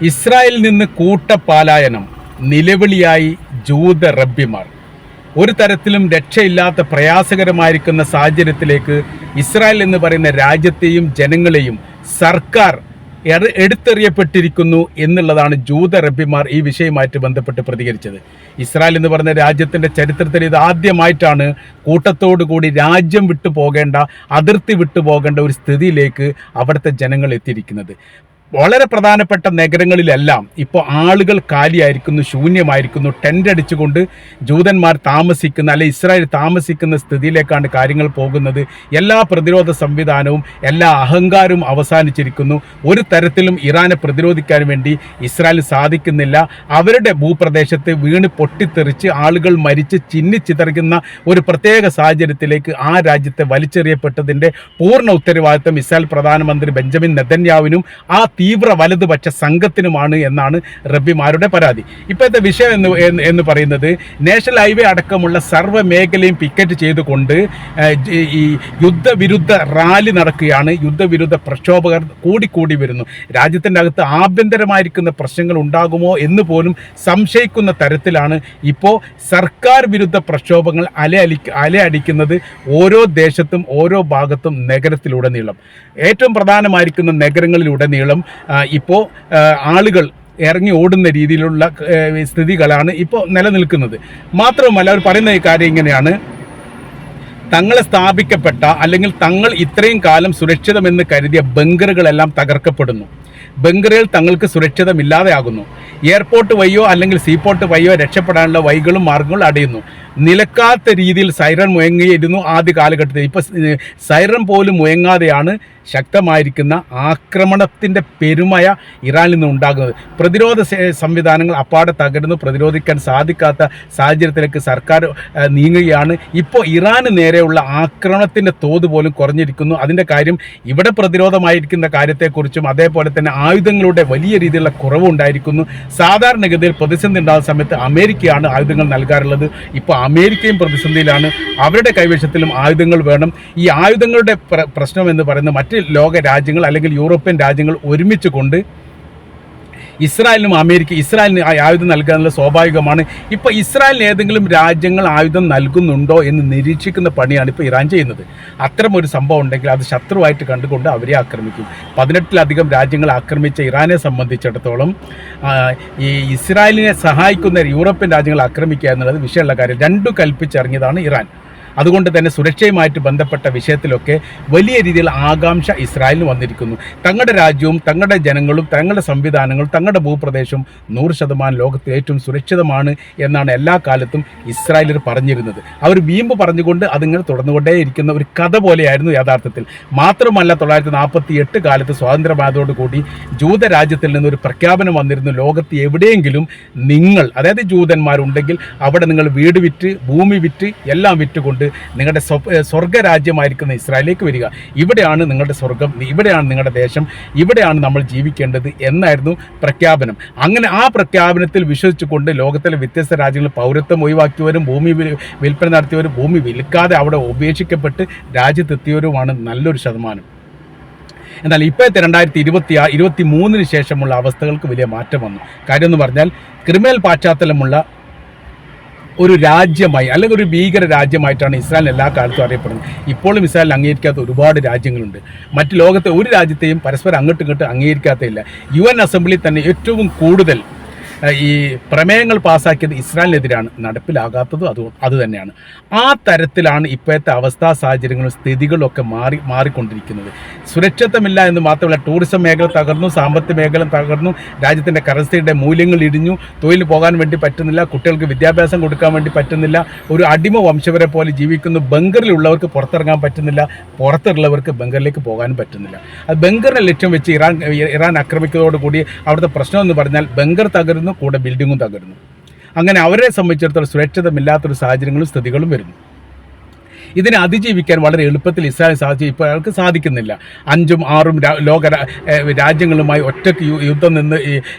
ഇസ്രായേലിൽ നിന്ന് കൂട്ടപലായനം, നിലവിളിയായി ജൂത റബ്ബിമാർ. ഒരു തരത്തിലും രക്ഷയില്ലാത്ത പ്രയാസകരമായിരിക്കുന്ന സാഹചര്യത്തിലേക്ക് ഇസ്രായേൽ എന്ന് പറയുന്ന രാജ്യത്തെയും ജനങ്ങളെയും സർക്കാർ എടുത്തെറിയപ്പെട്ടിരിക്കുന്നു എന്നുള്ളതാണ് ജൂത റബ്ബിമാർ ഈ വിഷയവുമായിട്ട് ബന്ധപ്പെട്ട് പ്രതികരിച്ചത്. ഇസ്രായേൽ എന്ന് പറയുന്ന രാജ്യത്തിൻ്റെ ചരിത്രത്തിൽ ഇത് ആദ്യമായിട്ടാണ് കൂട്ടത്തോടു കൂടി രാജ്യം വിട്ടു പോകേണ്ട, അതിർത്തി വിട്ടു പോകേണ്ട ഒരു സ്ഥിതിയിലേക്ക് അവിടുത്തെ ജനങ്ങൾ എത്തിയിരിക്കുന്നത്. വളരെ പ്രധാനപ്പെട്ട നഗരങ്ങളിലെല്ലാം ഇപ്പോൾ ആളുകൾ കാലിയായിരിക്കുന്നു, ശൂന്യമായിരിക്കുന്നു. ടെൻ്റ് അടിച്ചുകൊണ്ട് ജൂതന്മാർ താമസിക്കുന്ന, അല്ലെ ഇസ്രായേൽ താമസിക്കുന്ന സ്ഥിതിയിലേക്കാണ് കാര്യങ്ങൾ പോകുന്നത്. എല്ലാ പ്രതിരോധ സംവിധാനവും, എല്ലാ അഹങ്കാരവും അവസാനിച്ചിരിക്കുന്നു. ഒരു തരത്തിലും ഇറാനെ പ്രതിരോധിക്കാൻ വേണ്ടി ഇസ്രായേൽ സാധിക്കുന്നില്ല. അവരുടെ ഭൂപ്രദേശത്ത് വീണ് പൊട്ടിത്തെറിച്ച് ആളുകൾ മരിച്ച് ചിന്നിച്ചിതറുന്ന ഒരു പ്രത്യേക സാഹചര്യത്തിലേക്ക് ആ രാജ്യത്തെ വലിച്ചെറിയപ്പെട്ടതിൻ്റെ പൂർണ്ണ ഉത്തരവാദിത്വം ഇസ്രായേൽ പ്രധാനമന്ത്രി ബെഞ്ചമിൻ നെതന്യാഹുവിനും ആ തീവ്ര വലതുപക്ഷ സംഘത്തിനുമാണ് എന്നാണ് റബ്ബിമാരുടെ പരാതി. ഇപ്പോഴത്തെ വിഷയം എന്ന് പറയുന്നത് നാഷണൽ ഹൈവേ അടക്കമുള്ള സർവ്വ മേഖലയും പിക്കറ്റ് ചെയ്തുകൊണ്ട് ഈ യുദ്ധവിരുദ്ധ റാലി നടക്കുകയാണ്. യുദ്ധവിരുദ്ധ പ്രക്ഷോഭകർ കൂടിക്കൂടി വരുന്നു. രാജ്യത്തിൻ്റെ അകത്ത് ആഭ്യന്തരമായിരിക്കുന്ന പ്രശ്നങ്ങൾ ഉണ്ടാകുമോ എന്ന് പോലും സംശയിക്കുന്ന തരത്തിലാണ് ഇപ്പോൾ സർക്കാർ വിരുദ്ധ പ്രക്ഷോഭങ്ങൾ അലയടിക്കുന്നത് ഓരോ ദേശത്തും ഓരോ ഭാഗത്തും നഗരത്തിലുടനീളം. ഏറ്റവും പ്രധാനമായിരിക്കുന്ന നഗരങ്ങളിലുടനീളം ഇപ്പോൾ ആളുകൾ ഇറങ്ങി ഓടുന്ന രീതിയിലുള്ള സ്ഥിതികളാണ് ഇപ്പോൾ നിലനിൽക്കുന്നത്. മാത്രവുമല്ല അവർ പറയുന്ന ഈ കാര്യം ഇങ്ങനെയാണ്: തങ്ങളെ സ്ഥാപിക്കപ്പെട്ട, അല്ലെങ്കിൽ തങ്ങൾ ഇത്രയും കാലം സുരക്ഷിതമെന്ന് കരുതിയ ബങ്കറുകളെല്ലാം തകർക്കപ്പെടുന്നു. ബങ്കറുകൾ തങ്ങൾക്ക് സുരക്ഷിതമില്ലാതെയാകുന്നു. എയർപോർട്ട് വഴിയോ അല്ലെങ്കിൽ സീപോർട്ട് വഴിയോ രക്ഷപ്പെടാനുള്ള വഴികളും മാർഗങ്ങളും അടയുന്നു. നിലക്കാത്ത രീതിയിൽ സൈറൺ മുഴങ്ങിയിരുന്നു ആദ്യ കാലഘട്ടത്തിൽ. ഇപ്പോൾ സൈറൺ പോലും മുഴങ്ങാതെയാണ് ശക്തമായിരിക്കുന്ന ആക്രമണത്തിൻ്റെ പെരുമയ ഇറാനിൽ നിന്ന് ഉണ്ടാകുന്നത്. പ്രതിരോധ സംവിധാനങ്ങൾ അപ്പാടെ തകരുന്നു. പ്രതിരോധിക്കാൻ സാധിക്കാത്ത സാഹചര്യത്തിലേക്ക് സർക്കാർ നീങ്ങുകയാണ്. ഇപ്പോൾ ഇറാന് നേരെയുള്ള ആക്രമണത്തിൻ്റെ തോത് പോലും കുറഞ്ഞിരിക്കുന്നു. അതിൻ്റെ കാര്യം ഇവിടെ പ്രതിരോധമായിരിക്കുന്ന കാര്യത്തെക്കുറിച്ചും അതേപോലെ തന്നെ ആയുധങ്ങളുടെ വലിയ രീതിയിലുള്ള കുറവുണ്ടായിരിക്കുന്നു. സാധാരണഗതിയിൽ പ്രതിസന്ധി ഉണ്ടാകുന്ന സമയത്ത് അമേരിക്കയാണ് ആയുധങ്ങൾ നൽകാറുള്ളത്. ഇപ്പോൾ അമേരിക്കയും പ്രതിസന്ധിയിലാണ്. അവരുടെ കൈവശത്തിലും ആയുധങ്ങൾ വേണം. ഈ ആയുധങ്ങളുടെ പ്രശ്നം എന്ന് പറയുന്നത് മറ്റ് ലോക രാജ്യങ്ങൾ അല്ലെങ്കിൽ യൂറോപ്യൻ രാജ്യങ്ങൾ ഒരുമിച്ച് കൊണ്ട് ഇസ്രായേലിന് ആയുധം നൽകാനുള്ള സ്വാഭാവികമാണ്. ഇപ്പോൾ ഇസ്രായേലിന് ഏതെങ്കിലും രാജ്യങ്ങൾ ആയുധം നൽകുന്നുണ്ടോ എന്ന് നിരീക്ഷിക്കുന്ന പണിയാണ് ഇപ്പോൾ ഇറാൻ ചെയ്യുന്നത്. അത്തരം ഒരു സംഭവം ഉണ്ടെങ്കിൽ അത് ശത്രുവായിട്ട് കണ്ടുകൊണ്ട് അവരെ ആക്രമിക്കും. 18ലധികം രാജ്യങ്ങൾ ആക്രമിച്ച ഇറാനെ സംബന്ധിച്ചിടത്തോളം ഈ ഇസ്രായേലിനെ സഹായിക്കുന്ന യൂറോപ്യൻ രാജ്യങ്ങൾ ആക്രമിക്കുക എന്നുള്ളത് വിഷയമുള്ള കാര്യം. രണ്ടു കൽപ്പിച്ചിറങ്ങിയതാണ് ഇറാൻ. അതുകൊണ്ട് തന്നെ സുരക്ഷയുമായിട്ട് ബന്ധപ്പെട്ട വിഷയത്തിലൊക്കെ വലിയ രീതിയിൽ ആകാംക്ഷ ഇസ്രായേലിന് വന്നിരിക്കുന്നു. തങ്ങളുടെ രാജ്യവും തങ്ങളുടെ ജനങ്ങളും തങ്ങളുടെ സംവിധാനങ്ങളും തങ്ങളുടെ ഭൂപ്രദേശവും 100% ലോകത്ത് ഏറ്റവും സുരക്ഷിതമാണ് എന്നാണ് എല്ലാ കാലത്തും ഇസ്രായേലിൽ പറഞ്ഞിരുന്നത്. അവർ വീമ്പ് പറഞ്ഞുകൊണ്ട് അതിങ്ങനെ തുടർന്നുകൊണ്ടേയിരിക്കുന്ന ഒരു കഥ പോലെയായിരുന്നു യഥാർത്ഥത്തിൽ. മാത്രമല്ല 1948 കാലത്ത് സ്വാതന്ത്ര്യമായതോടുകൂടി ജൂത രാജ്യത്തിൽ നിന്നൊരു പ്രഖ്യാപനം വന്നിരുന്നു: ലോകത്ത് എവിടെയെങ്കിലും നിങ്ങൾ, അതായത് ജൂതന്മാരുണ്ടെങ്കിൽ അവിടെ നിങ്ങൾ വീട് വിറ്റ്, ഭൂമി വിറ്റ്, എല്ലാം വിറ്റുകൊണ്ട് നിങ്ങളുടെ സ്വർഗരാജ്യമായിരിക്കുന്ന ഇസ്രായേലിലേക്ക് വരിക. ഇവിടെയാണ് നിങ്ങളുടെ സ്വർഗം, ഇവിടെയാണ് നിങ്ങളുടെ ദേശം, ഇവിടെയാണ് നമ്മൾ ജീവിക്കേണ്ടത് എന്നായിരുന്നു പ്രഖ്യാപനം. അങ്ങനെ ആ പ്രഖ്യാപനത്തിൽ വിശ്വസിച്ചുകൊണ്ട് ലോകത്തിലെ വ്യത്യസ്ത രാജ്യങ്ങളിൽ പൗരത്വം ഒഴിവാക്കിയവരും ഭൂമി വിൽപ്പന നടത്തിയവരും ഭൂമി വിൽക്കാതെ അവിടെ ഉപേക്ഷിക്കപ്പെട്ട് രാജ്യത്തെത്തിയവരുമാണ് നല്ലൊരു ശതമാനം. എന്നാൽ ഇപ്പോഴത്തെ 2023 ശേഷമുള്ള അവസ്ഥകൾക്ക് വലിയ മാറ്റം വന്നു. കാര്യം എന്ന് പറഞ്ഞാൽ ക്രിമിനൽ പാശ്ചാത്തലമുള്ള ഒരു രാജ്യമായി അല്ലെങ്കിൽ ഒരു ഭീകര രാജ്യമായിട്ടാണ് ഇസ്രായേൽ എല്ലാ കാലത്തും അറിയപ്പെടുന്നത്. ഇപ്പോഴും ഇസ്രായേൽ അംഗീകരിക്കാത്ത ഒരുപാട് രാജ്യങ്ങളുണ്ട്. മറ്റ് ലോകത്തെ ഒരു രാജ്യത്തെയും പരസ്പരം അങ്ങോട്ടും ഇങ്ങോട്ടും അംഗീകരിക്കാത്തതില്ല. UN അസംബ്ലി തന്നെ ഏറ്റവും കൂടുതൽ ഈ പ്രമേയങ്ങൾ പാസ്സാക്കിയത് ഇസ്രായേലിനെതിരാണ്. നടപ്പിലാകാത്തതും അത് തന്നെയാണ്. ആ തരത്തിലാണ് ഇപ്പോഴത്തെ അവസ്ഥാ സാഹചര്യങ്ങളും സ്ഥിതികളൊക്കെ മാറിക്കൊണ്ടിരിക്കുന്നത്. സുരക്ഷിതമില്ല എന്ന് മാത്രമല്ല, ടൂറിസം മേഖല തകർന്നു, സാമ്പത്തിക മേഖല തകർന്നു, രാജ്യത്തിൻ്റെ കറൻസിയുടെ മൂല്യങ്ങൾ ഇടിഞ്ഞു, തൊഴിൽ പോകാൻ വേണ്ടി പറ്റുന്നില്ല, കുട്ടികൾക്ക് വിദ്യാഭ്യാസം കൊടുക്കാൻ വേണ്ടി പറ്റുന്നില്ല, ഒരു അടിമ വംശവരെ പോലെ ജീവിക്കുന്നു. ബങ്കറിലുള്ളവർക്ക് പുറത്തിറങ്ങാൻ പറ്റുന്നില്ല, പുറത്തുള്ളവർക്ക് ബങ്കറിലേക്ക് പോകാനും പറ്റുന്നില്ല. അത് ബങ്കറിനെ ലക്ഷ്യം വെച്ച് ഇറാൻ ആക്രമിക്കുന്നതോടുകൂടി അവിടുത്തെ പ്രശ്നം എന്ന് പറഞ്ഞാൽ ബങ്കർ തകരുന്നു, കൂടെ ബിൽഡിങ്ങും തകരുന്നു. അങ്ങനെ അവരെ സംബന്ധിച്ചിടത്തോളം സുരക്ഷിതമില്ലാത്തൊരു സാഹചര്യങ്ങളും സ്ഥിതികളും വരുന്നു. ഇതിനെ അതിജീവിക്കാൻ വളരെ എളുപ്പത്തിൽ ഇസ്രായേൽ സാധിച്ചു. ഇപ്പോൾ അയാൾക്ക് സാധിക്കുന്നില്ല. 5ഉം 6ഉം ലോക രാജ്യങ്ങളുമായി ഒറ്റയ്ക്ക്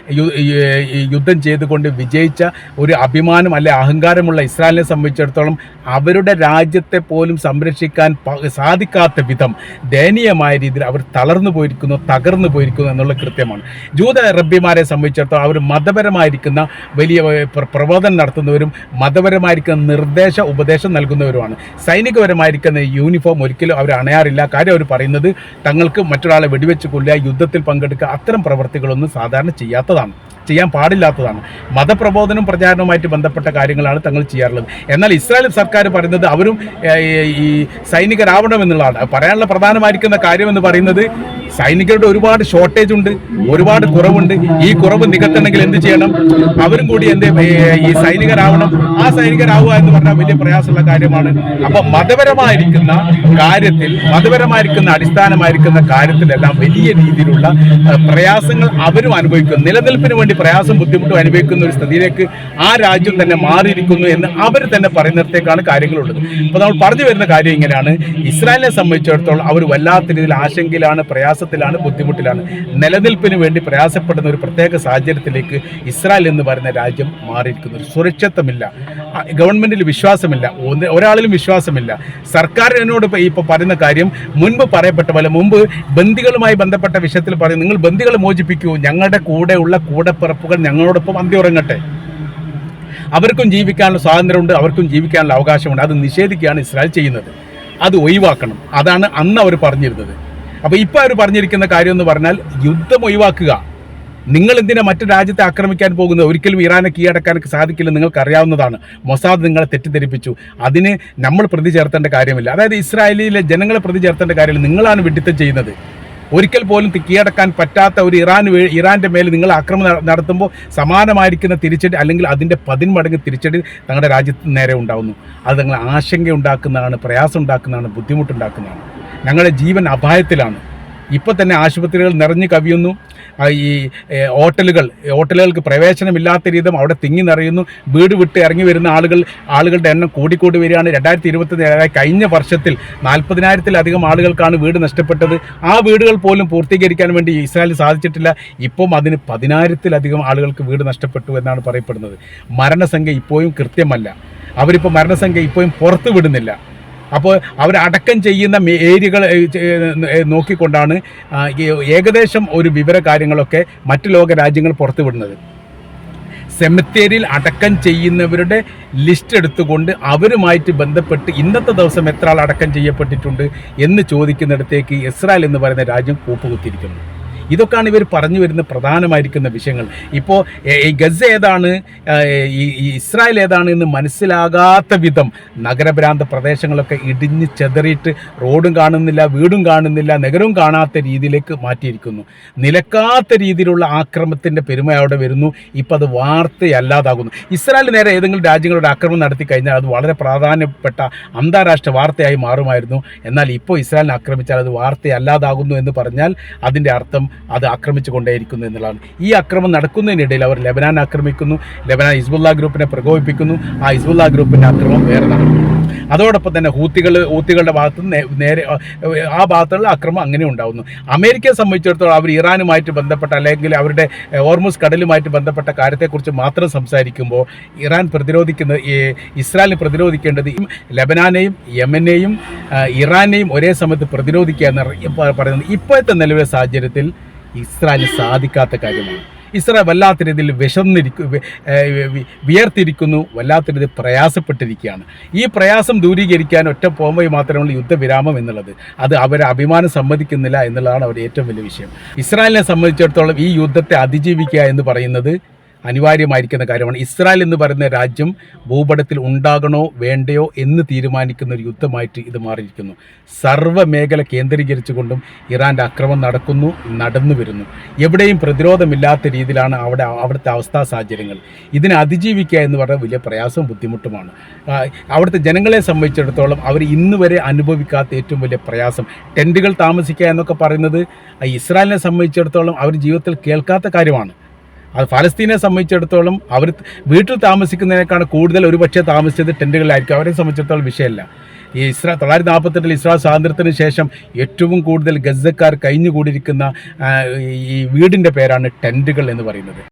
യുദ്ധം ചെയ്തുകൊണ്ട് വിജയിച്ച ഒരു അഭിമാനം അല്ലെ അഹങ്കാരമുള്ള ഇസ്രായേലിനെ സംബന്ധിച്ചിടത്തോളം അവരുടെ രാജ്യത്തെ പോലും സംരക്ഷിക്കാൻ സാധിക്കാത്ത വിധം ദയനീയമായ രീതിയിൽ അവർ തളർന്നു പോയിരിക്കുന്നു, തകർന്നു പോയിരിക്കുന്നു എന്നുള്ള കൃത്യമാണ്. ജൂത റബ്ബിമാരെ സംബന്ധിച്ചിടത്തോളം അവർ മതപരമായിരിക്കുന്ന വലിയ പ്രബോധനം നടത്തുന്നവരും മതപരമായിരിക്കുന്ന ഉപദേശം നൽകുന്നവരുമാണ്. സൈനികപരമായിരിക്കുന്ന യൂണിഫോം ഒരിക്കലും അവർ അണയാറില്ല. കാര്യം അവർ പറയുന്നത് തങ്ങൾക്ക് മറ്റൊരാളെ വെടിവെച്ച് കൊല്ലുക, യുദ്ധത്തിൽ പങ്കെടുക്കുക, അത്തരം പ്രവർത്തികളൊന്നും സാധാരണ ചെയ്യാൻ പാടില്ലാത്തതാണ്. മതപ്രബോധനവും പ്രചാരണവുമായിട്ട് ബന്ധപ്പെട്ട കാര്യങ്ങളാണ് തങ്ങൾ ചെയ്യാറുള്ളത്. എന്നാൽ ഇസ്രായേൽ സർക്കാർ പറയുന്നത് അവരും ഈ സൈനികരാവണം എന്നുള്ളതാണ്. പറയാനുള്ള പ്രധാനമായിരിക്കുന്ന കാര്യമെന്ന് പറയുന്നത് സൈനികരുടെ ഒരുപാട് ഷോർട്ടേജ് ഉണ്ട്, ഒരുപാട് കുറവുണ്ട്. ഈ കുറവ് നികത്തണമെങ്കിൽ എന്ത് ചെയ്യണം? അവരും കൂടി ഈ സൈനികരാവണം. ആ സൈനികരാവുക എന്ന് പറഞ്ഞാൽ വലിയ പ്രയാസമുള്ള കാര്യമാണ്. അപ്പം മതപരമായിരിക്കുന്ന കാര്യത്തിൽ, മതപരമായിരിക്കുന്ന അടിസ്ഥാനമായിരിക്കുന്ന കാര്യത്തിലെല്ലാം വലിയ രീതിയിലുള്ള പ്രയാസങ്ങൾ അവരും അനുഭവിക്കുന്നു. നിലനിൽപ്പിന് വേണ്ടി പ്രയാസം ബുദ്ധിമുട്ടും അനുഭവിക്കുന്ന ഒരു സ്ഥിതിയിലേക്ക് ആ രാജ്യം തന്നെ മാറിയിരിക്കുന്നു എന്ന് അവർ തന്നെ പറയുന്നിടത്തേക്കാണ് കാര്യങ്ങളുള്ളത്. അപ്പോൾ നമ്മൾ പറഞ്ഞു വരുന്ന കാര്യം ഇങ്ങനെയാണ്. ഇസ്രായേലിനെ സംബന്ധിച്ചിടത്തോളം അവർ വല്ലാത്ത രീതിയിൽ ആശങ്കയിലാണ്, പ്രയാസത്തിലാണ്, ബുദ്ധിമുട്ടിലാണ്. നിലനിൽപ്പിന് വേണ്ടി പ്രയാസപ്പെടുന്ന ഒരു പ്രത്യേക സാഹചര്യത്തിലേക്ക് ഇസ്രായേൽ എന്ന് പറയുന്ന രാജ്യം മാറിയിരിക്കുന്നു. ഒരു സുരക്ഷിതത്വമില്ല, ഗവൺമെന്റിൽ വിശ്വാസമില്ല, ഒരാളിലും വിശ്വാസമില്ല. സർക്കാരിനോട് ഇപ്പോൾ പറയുന്ന കാര്യം മുൻപ് പറയപ്പെട്ട പോലെ, മുമ്പ് ബന്ദികളുമായി ബന്ധപ്പെട്ട വിഷയത്തിൽ പറയും, നിങ്ങൾ ബന്ദികളെ മോചിപ്പിക്കൂ, ഞങ്ങളുടെ കൂടെയുള്ള കൂടപ്പിറപ്പുകൾ ഞങ്ങളോടൊപ്പം അന്തിയുറങ്ങട്ടെ. അവർക്കും ജീവിക്കാനുള്ള സ്വാതന്ത്ര്യമുണ്ട്, അവർക്കും ജീവിക്കാനുള്ള അവകാശമുണ്ട്. അത് നിഷേധിക്കുകയാണ് ഇസ്രായേൽ ചെയ്യുന്നത്. അത് ഒഴിവാക്കണം. അതാണ് അന്ന് അവർ പറഞ്ഞിരുന്നത്. അപ്പോൾ ഇപ്പോൾ അവർ പറഞ്ഞിരിക്കുന്ന കാര്യം എന്ന് പറഞ്ഞാൽ യുദ്ധം ഒഴിവാക്കുക. നിങ്ങൾ എന്തിനാ മറ്റു രാജ്യത്തെ ആക്രമിക്കാൻ പോകുന്നത്? ഒരിക്കലും ഇറാനെ കീഴടക്കാൻ സാധിക്കില്ല, നിങ്ങൾക്ക് അറിയാവുന്നതാണ്. മൊസാദ് നിങ്ങളെ തെറ്റിദ്ധരിപ്പിച്ചു. അതിന് നമ്മൾ പ്രതി ചേർത്തേണ്ട കാര്യമില്ല. അതായത് ഇസ്രായേലിലെ ജനങ്ങളെ പ്രതി ചേർത്തേണ്ട കാര്യമില്ല. നിങ്ങളാണ് വിഡിത്തം ചെയ്യുന്നത്. ഒരിക്കൽ പോലും കീഴടക്കാൻ പറ്റാത്ത ഒരു ഇറാൻ്റെ മേൽ നിങ്ങൾ ആക്രമണം നടത്തുമ്പോൾ സമാനമായിരിക്കുന്ന തിരിച്ചടി അല്ലെങ്കിൽ അതിൻ്റെ 10 മടങ്ങ് തിരിച്ചടി തങ്ങളുടെ രാജ്യത്തിന് നേരെ ഉണ്ടാകുന്നു. അത് നിങ്ങൾ ആശങ്ക ഉണ്ടാക്കുന്നതാണ്, പ്രയാസം ഉണ്ടാക്കുന്നതാണ്, ബുദ്ധിമുട്ടുണ്ടാക്കുന്നതാണ്. ഞങ്ങളുടെ ജീവൻ അപായത്തിലാണ്. ഇപ്പോൾ തന്നെ ആശുപത്രികൾ നിറഞ്ഞു കവിയുന്നു. ഈ ഹോട്ടലുകൾക്ക് പ്രവേശനമില്ലാത്ത രീതിയിൽ അവിടെ തിങ്ങി നിറയുന്നു. വീട് വിട്ട് ഇറങ്ങി വരുന്ന ആളുകളുടെ എണ്ണം കൂടിക്കൂടി വരികയാണ്. 2024 കഴിഞ്ഞ വർഷത്തിൽ 40,000-ലധികം ആളുകൾക്കാണ് വീട് നഷ്ടപ്പെട്ടത്. ആ വീടുകൾ പോലും പൂർത്തീകരിക്കാൻ വേണ്ടി ഇസ്രായേലിന് സാധിച്ചിട്ടില്ല. ഇപ്പം അതിന് 10,000-ലധികം ആളുകൾക്ക് വീട് നഷ്ടപ്പെട്ടു എന്നാണ് പറയപ്പെടുന്നത്. മരണസംഖ്യ ഇപ്പോഴും കൃത്യമല്ല. അവരിപ്പോൾ മരണസംഖ്യ ഇപ്പോഴും പുറത്തു വിടുന്നില്ല. അപ്പോൾ അവരടക്കം ചെയ്യുന്ന ഏരിയകൾ നോക്കിക്കൊണ്ടാണ് ഏകദേശം ഒരു വിവര കാര്യങ്ങളൊക്കെ മറ്റു ലോക രാജ്യങ്ങൾ പുറത്തുവിടുന്നത്. സെമിത്തേരിയിൽ അടക്കം ചെയ്യുന്നവരുടെ ലിസ്റ്റ് എടുത്തുകൊണ്ട് അവരുമായിട്ട് ബന്ധപ്പെട്ട് ഇന്നത്തെ ദിവസം എത്ര ആൾ അടക്കം ചെയ്യപ്പെട്ടിട്ടുണ്ട് എന്ന് ചോദിക്കുന്നിടത്തേക്ക് ഇസ്രായേൽ എന്ന് പറയുന്ന രാജ്യം കൂപ്പുകുത്തിയിരിക്കുന്നു. ഇതൊക്കെയാണ് ഇവർ പറഞ്ഞു വരുന്ന പ്രധാനമായിരിക്കുന്ന വിഷയങ്ങൾ. ഇപ്പോൾ ഈ ഗസ ഏതാണ്, ഈ ഇസ്രായേൽ ഏതാണ് എന്ന് മനസ്സിലാകാത്ത വിധം നഗരഭ്രാന്ത പ്രദേശങ്ങളൊക്കെ ഇടിഞ്ഞ് ചെതറിയിട്ട് റോഡും കാണുന്നില്ല, വീടും കാണുന്നില്ല, നഗരവും കാണാത്ത രീതിയിലേക്ക് മാറ്റിയിരിക്കുന്നു. നിലക്കാത്ത രീതിയിലുള്ള ആക്രമണത്തിൻ്റെ പെരുമ അവിടെ വരുന്നു. ഇപ്പോൾ അത് വാർത്തയല്ലാതാകുന്നു. ഇസ്രായേൽ നേരെ ഏതെങ്കിലും രാജ്യങ്ങളുടെ ആക്രമണം നടത്തി കഴിഞ്ഞാൽ അത് വളരെ പ്രാധാന്യപ്പെട്ട അന്താരാഷ്ട്ര വാർത്തയായി മാറുമായിരുന്നു. എന്നാൽ ഇപ്പോൾ ഇസ്രായേലിനെ ആക്രമിച്ചാൽ അത് വാർത്തയല്ലാതാകുന്നു എന്ന് പറഞ്ഞാൽ അതിൻ്റെ അർത്ഥം അത് ആക്രമിച്ചു കൊണ്ടേയിരിക്കുന്നു എന്നുള്ളതാണ്. ഈ ആക്രമണം നടക്കുന്നതിനിടയിൽ അവർ ലെബനാൻ ആക്രമിക്കുന്നു, ലെബനാൻ ഹിസ്ബുള്ള ഗ്രൂപ്പിനെ പ്രകോപിപ്പിക്കുന്നു. ആ ഹിസ്ബുള്ള ഗ്രൂപ്പിൻ്റെ ആക്രമണം വേറെ നടക്കുന്നു. അതോടൊപ്പം തന്നെ ഹൂത്തികളുടെ ഭാഗത്ത് നേരെ ആ ഭാഗത്തുള്ള ആക്രമണം അങ്ങനെ ഉണ്ടാകുന്നു. അമേരിക്കയെ സംബന്ധിച്ചിടത്തോളം അവർ ഇറാനുമായിട്ട് ബന്ധപ്പെട്ട അല്ലെങ്കിൽ അവരുടെ ഹോർമുസ് കടലുമായിട്ട് ബന്ധപ്പെട്ട കാര്യത്തെക്കുറിച്ച് മാത്രം സംസാരിക്കുമ്പോൾ ഇസ്രായേലിനെ പ്രതിരോധിക്കേണ്ടത് ലെബനാനെയും യമനെയും ഇറാനെയും ഒരേ സമയത്ത് പ്രതിരോധിക്കുക എന്ന് പറയുന്നത് ഇപ്പോഴത്തെ നിലവിലെ സാഹചര്യത്തിൽ ഇസ്രായേലിന് സാധിക്കാത്ത കാര്യമാണ്. ഇസ്രായേൽ വല്ലാത്ത രീതിയിൽ വിയർത്തിരിക്കുന്നു, വല്ലാത്ത രീതിയിൽ പ്രയാസപ്പെട്ടിരിക്കുകയാണ്. ഈ പ്രയാസം ദൂരീകരിക്കാൻ ഒറ്റ പോംവഴി മാത്രമുള്ള യുദ്ധവിരാമം എന്നുള്ളത്. അത് അവരെ അഭിമാനം സമ്മതിക്കുന്നില്ല എന്നുള്ളതാണ് അവരുടെ ഏറ്റവും വലിയ വിഷയം. ഇസ്രായേലിനെ സംബന്ധിച്ചിടത്തോളം ഈ യുദ്ധത്തെ അതിജീവിക്കുക എന്ന് പറയുന്നത് അനിവാര്യമായിരിക്കുന്ന കാര്യമാണ്. ഇസ്രായേൽ എന്ന് പറയുന്ന രാജ്യം ഭൂപടത്തിൽ ഉണ്ടാകണോ വേണ്ടയോ എന്ന് തീരുമാനിക്കുന്ന ഒരു യുദ്ധമായിട്ട് ഇത് മാറിയിരിക്കുന്നു. സർവ്വ മേഖല കേന്ദ്രീകരിച്ചുകൊണ്ടും ഇറാൻ്റെ ആക്രമണം നടന്നു വരുന്നു. എവിടെയും പ്രതിരോധമില്ലാത്ത രീതിയിലാണ് അവിടുത്തെ അവസ്ഥാ സാഹചര്യങ്ങൾ. ഇതിനെ അതിജീവിക്കുക എന്ന് പറഞ്ഞാൽ വലിയ പ്രയാസവും ബുദ്ധിമുട്ടുമാണ്. അവിടുത്തെ ജനങ്ങളെ സംബന്ധിച്ചിടത്തോളം അവർ ഇന്ന് വരെ അനുഭവിക്കാത്ത ഏറ്റവും വലിയ പ്രയാസം ടെൻറ്റുകൾ താമസിക്കുക എന്നൊക്കെ പറയുന്നത് ഇസ്രായേലിനെ സംബന്ധിച്ചിടത്തോളം അവർ ജീവിതത്തിൽ കേൾക്കാത്ത കാര്യമാണ്. അത് ഫലസ്തീനെ സംബന്ധിച്ചിടത്തോളം അവർ വീട്ടിൽ താമസിക്കുന്നതിനേക്കാൾ കൂടുതൽ ഒരുപക്ഷെ താമസിച്ചത് ടെൻറ്റുകളിലായിരിക്കും. അവരെ സംബന്ധിച്ചിടത്തോളം വിഷയമല്ല. ഈ 948 ഇസ്രായേൽ സ്വാതന്ത്ര്യത്തിന് ശേഷം ഏറ്റവും കൂടുതൽ ഗസക്കാർ കഴിഞ്ഞുകൂടിയിരിക്കുന്ന ഈ വീടിൻ്റെ പേരാണ് ടെൻറ്റുകൾ എന്ന് പറയുന്നത്.